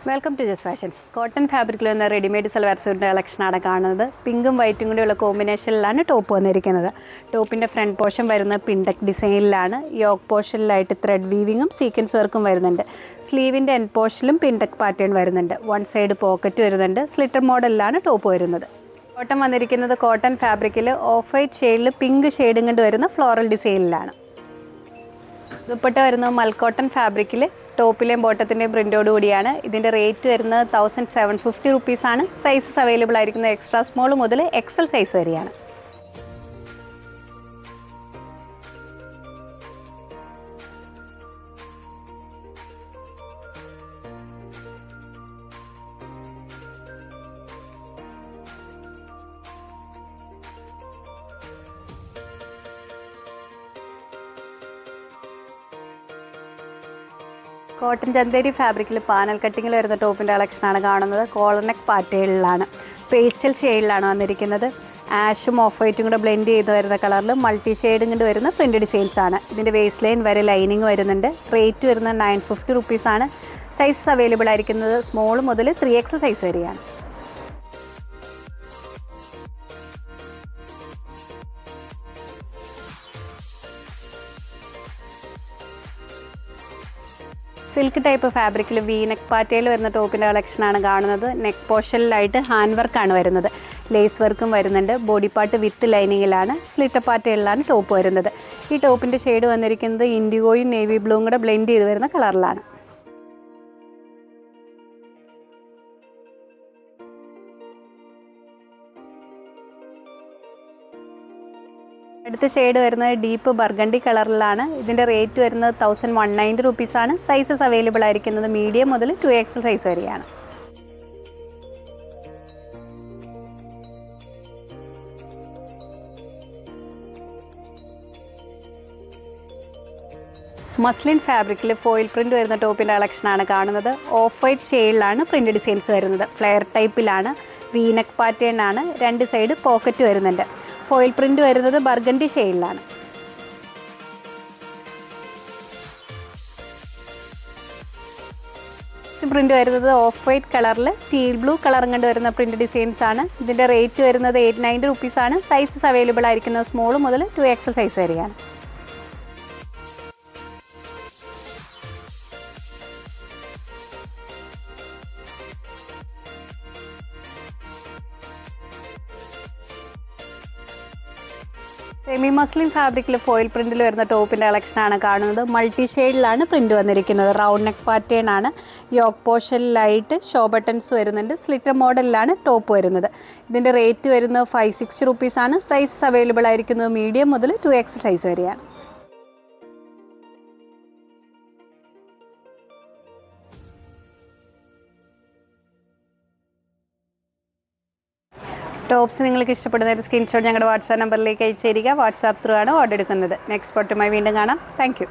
Welcome to just fashions. Cotton ഫാബ്രിക്കിൽ വന്ന readymade salwar സ്യൂട്ടിൻ്റെ കളക്ഷനാണ് കാണുന്നത്. പിങ്കും വൈറ്റും കൂടിയുള്ള കോമ്പിനേഷനിലാണ് ടോപ്പ് വന്നിരിക്കുന്നത്. ടോപ്പിൻ്റെ ഫ്രണ്ട് പോർഷൻ വരുന്നത് പിൻടെക് ഡിസൈനിലാണ്. യോക്ക് പോർഷനിലായിട്ട് ത്രെഡ് വീവിങ്ങും സീക്വൻസ് വർക്കും വരുന്നുണ്ട്. സ്ലീവിൻ്റെ എൻഡ് പോർഷനിലും പിൻടെക് പാറ്റേൺ വരുന്നുണ്ട്. വൺ സൈഡ് പോക്കറ്റ് വരുന്നുണ്ട്. സ്ലിറ്റർ മോഡലിലാണ് ടോപ്പ് വരുന്നത്. കോട്ടൺ വന്നിരിക്കുന്നത് കോട്ടൺ ഫാബ്രിക്കിൽ ഓഫ് വൈറ്റ് ഷെയ്ഡിൽ പിങ്ക് ഷെയ്ഡും കൊണ്ട് വരുന്ന ഫ്ലോറൽ ഡിസൈനിലാണ്. ദുപ്പട്ട വരുന്നത് മൽക്കോട്ടൺ ഫാബ്രിക്കിൽ ടോപ്പിലെയും ബോട്ടത്തിൻ്റെയും പ്രിൻ്റോട് കൂടിയാണ്. ഇതിൻ്റെ റേറ്റ് വരുന്നത് 1750 റുപ്പീസാണ്. സൈസസ് അവൈലബിൾ ആയിരിക്കുന്നത് എക്സ്ട്രാ സ്മോൾ മുതൽ എക്സൽ സൈസ് വരെയാണ്. കോട്ടൺ ചന്തേരി ഫാബ്രിക്കിൽ പാനൽ കട്ടിങ്ങിൽ വരുന്ന ടോപ്പിൻ്റെ കളക്ഷനാണ് കാണുന്നത്. കോളർ നെക്ക് പാറ്റേണിലാണ്, പേസ്റ്റൽ ഷെയ്ഡിലാണ് വന്നിരിക്കുന്നത്. ആഷും ഓഫ് വൈറ്റും കൂടെ ബ്ലെൻഡ് ചെയ്ത് വരുന്ന കളറിൽ മൾട്ടി ഷെയ്ഡും കൊണ്ട് വരുന്ന പ്രിൻ്റ് ഡിസൈൻസ് ആണ്. ഇതിൻ്റെ വേസ്റ്റ് ലൈൻ വരെ ലൈനിങ് വരുന്നുണ്ട്. റേറ്റ് വരുന്നത് 950 റുപ്പീസാണ്. സൈസസ് അവൈലബിൾ ആയിരിക്കുന്നത് സ്മോൾ മുതൽ 3XL സൈസ് വരെയാണ്. സിൽക്ക് ടൈപ്പ് ഫാബ്രിക്കിൽ വി നെക്ക് പാറ്റേണിൽ വരുന്ന ടോപ്പിൻ്റെ കളക്ഷനാണ് കാണുന്നത്. നെക്ക് പോർഷനിലായിട്ട് ഹാൻഡ് വർക്കാണ് വരുന്നത്. ലേസ് വർക്കും വരുന്നുണ്ട്. ബോഡി പാർട്ട് വിത്ത് ലൈനിങ്ങിലാണ്. സ്ലിറ്റർ പാറ്റേണിലാണ് ടോപ്പ് വരുന്നത്. ഈ ടോപ്പിൻ്റെ ഷെയ്ഡ് വന്നിരിക്കുന്നത് ഇൻഡിഗോയും നേവി ബ്ലൂവും കൂടെ ബ്ലെൻഡ് ചെയ്ത് വരുന്ന കളറിലാണ്. അടുത്ത ഷെയ്ഡ് വരുന്നത് ഡീപ്പ് ബർഗണ്ടി കളറിലാണ്. ഇതിൻ്റെ റേറ്റ് വരുന്നത് 1190 റുപ്പീസാണ്. സൈസസ് അവൈലബിൾ ആയിരിക്കുന്നത് മീഡിയം മുതൽ 2XL സൈസ് വരെയാണ്. മസ്ലിൻ ഫാബ്രിക്കിൽ ഫോയിൽ പ്രിൻ്റ് വരുന്ന ടോപ്പിൻ്റെ കളക്ഷനാണ് കാണുന്നത്. ഓഫ് വൈറ്റ് ഷെയ്ഡിലാണ് പ്രിൻ്റ് ഡിസൈൻസ് വരുന്നത്. ഫ്ലെയർ ടൈപ്പിലാണ്. വി നെക്ക് പാറ്റേൺ ആണ്. രണ്ട് സൈഡ് പോക്കറ്റ് വരുന്നുണ്ട്. ഫോയിൽ പ്രിൻ്റ് വരുന്നത് ബർഗണ്ടി ഷെയ്ഡിലാണ്. പ്രിൻ്റ് വരുന്നത് ഓഫ് വൈറ്റ് കളറിൽ ടീൽ ബ്ലൂ കളറും കണ്ട് വരുന്ന പ്രിൻ്റ് ഡിസൈൻസ് ആണ്. ഇതിൻ്റെ റേറ്റ് വരുന്നത് 890 റുപ്പീസാണ്. സൈസസ് അവൈലബിൾ ആയിരിക്കുന്നത് സ്മോൾ മുതൽ 2XL സൈസ് വരെയാണ്. സെമി മസ്ലിൻ ഫാബ്രിക്കിൽ ഫോയിൽ പ്രിൻറ്റിൽ വരുന്ന ടോപ്പിൻ്റെ കളക്ഷനാണ് കാണുന്നത്. മൾട്ടി ഷെയ്ഡിലാണ് പ്രിൻറ്റ് വന്നിരിക്കുന്നത്. റൗണ്ട് നെക്ക് പാറ്റേൺ ആണ്. യോക്ക് പോർഷനിലായിട്ട് ഷോ ബട്ടൺസ് വരുന്നുണ്ട്. സ്ലിറ്റർ മോഡലിലാണ് ടോപ്പ് വരുന്നത്. ഇതിൻ്റെ റേറ്റ് വരുന്നത് 560 റുപ്പീസാണ്. സൈസ് അവൈലബിൾ ആയിരിക്കുന്നത് മീഡിയം മുതൽ 2XL സൈസ് വരെയാണ്. ടോപ്സ് നിങ്ങൾക്ക് ഇഷ്ടപ്പെടുന്ന ഒരു സ്ക്രീൻഷോട്ട് ഞങ്ങളുടെ വാട്സാപ്പ് നമ്പറിലേക്ക് അയച്ചു തരിക. വാട്സാപ്പ് ത്രൂ ആണ് ഓർഡർ എടുക്കുന്നത്. നെക്സ്റ്റ് സ്പോട്ടുമായി വീണ്ടും കാണാം. Thank you.